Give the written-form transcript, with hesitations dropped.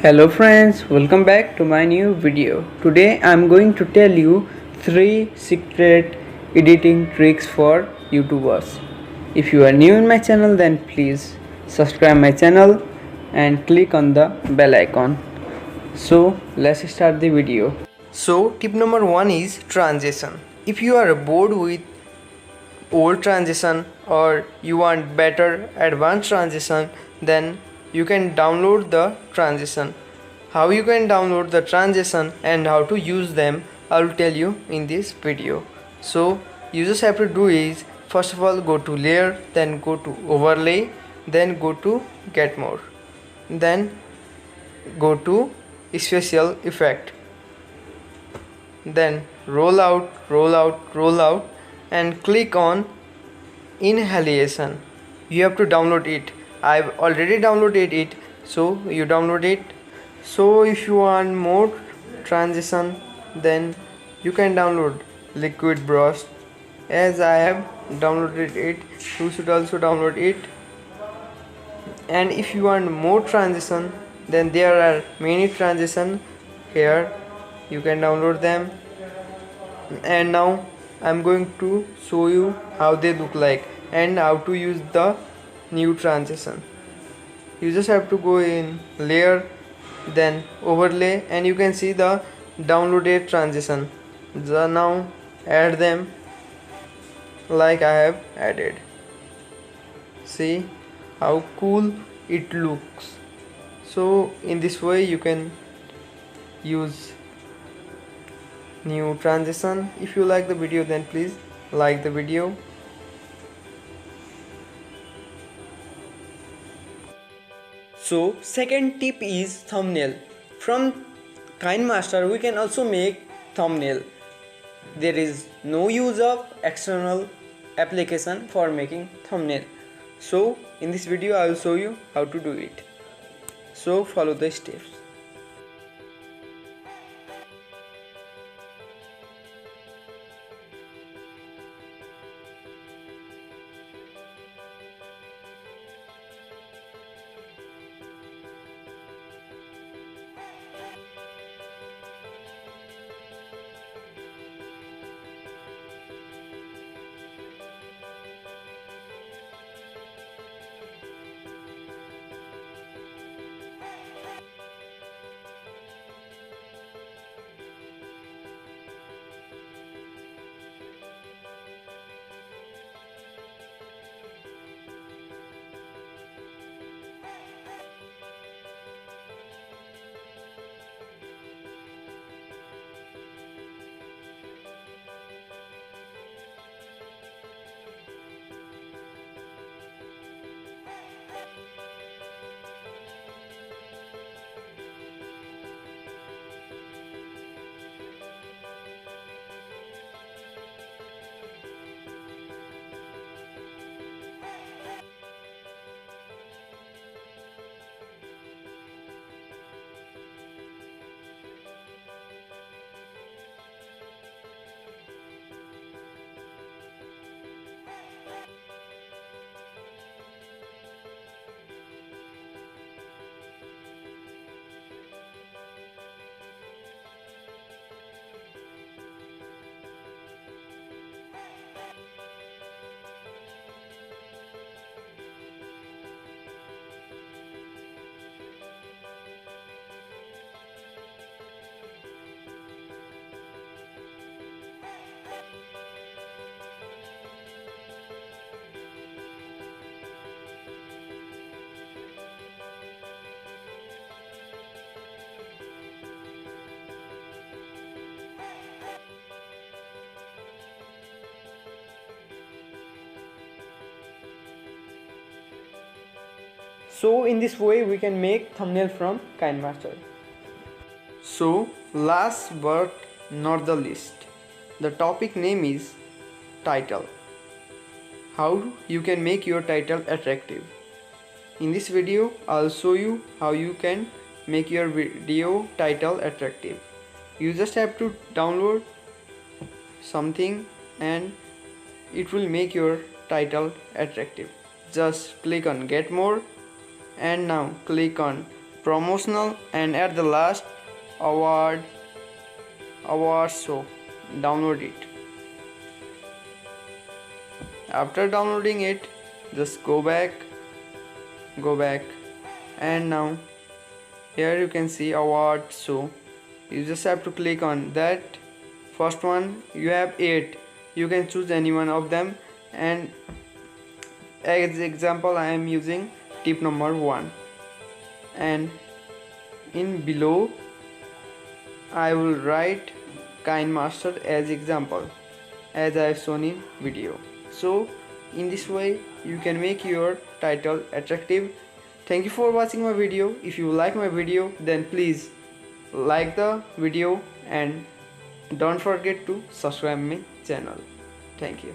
Hello friends, welcome back to my new video. Today I am going to tell you 3 secret editing tricks for YouTubers. If you are new in my channel, then please subscribe my channel and click on the bell icon. So let's start the video. So tip number 1 is transition. If you are bored with old transition or you want better advanced transition, then you can download the transition. How you can download the transition and how to use them, I will tell you in this video. So you just have to do is, first of all, go to layer, then go to overlay, then go to get more, then go to special effect, then roll out and click on inhalation. You have to download it. I've already downloaded it, so you download it. So if you want more transition, then you can download liquid brush. As I have downloaded it, you should also download it. And if you want more transition, then there are many transition here, you can download them. And now I'm going to show you how they look like and how to use the new transition. You just have to go in layer, then overlay, and you can see the downloaded transition. Now add them like I have added. See how cool it looks. So in this way you can use new transition. If you like the video, then please like the video. So second tip is thumbnail. From Kinemaster we can also make thumbnail. There is no use of external application for making thumbnail. So in this video I will show you how to do it. So follow the steps. So in this way we can make thumbnail from Kinemaster. So last but not the least, the topic name is title. How you can make your title attractive. In this video I'll show you how you can make your video title attractive. You just have to download something and it will make your title attractive. Just click on get more and now click on promotional, and at the last award show. Download it. After downloading it, just go back, and now here you can see award show. You just have to click on that first one. You have 8. You can choose any one of them, and as example I am using tip number 1, and in below I will write Kinemaster as example, as I have shown in video. So in this way you can make your title attractive. Thank you for watching my video. If you like my video, then please like the video and don't forget to subscribe my channel. Thank you.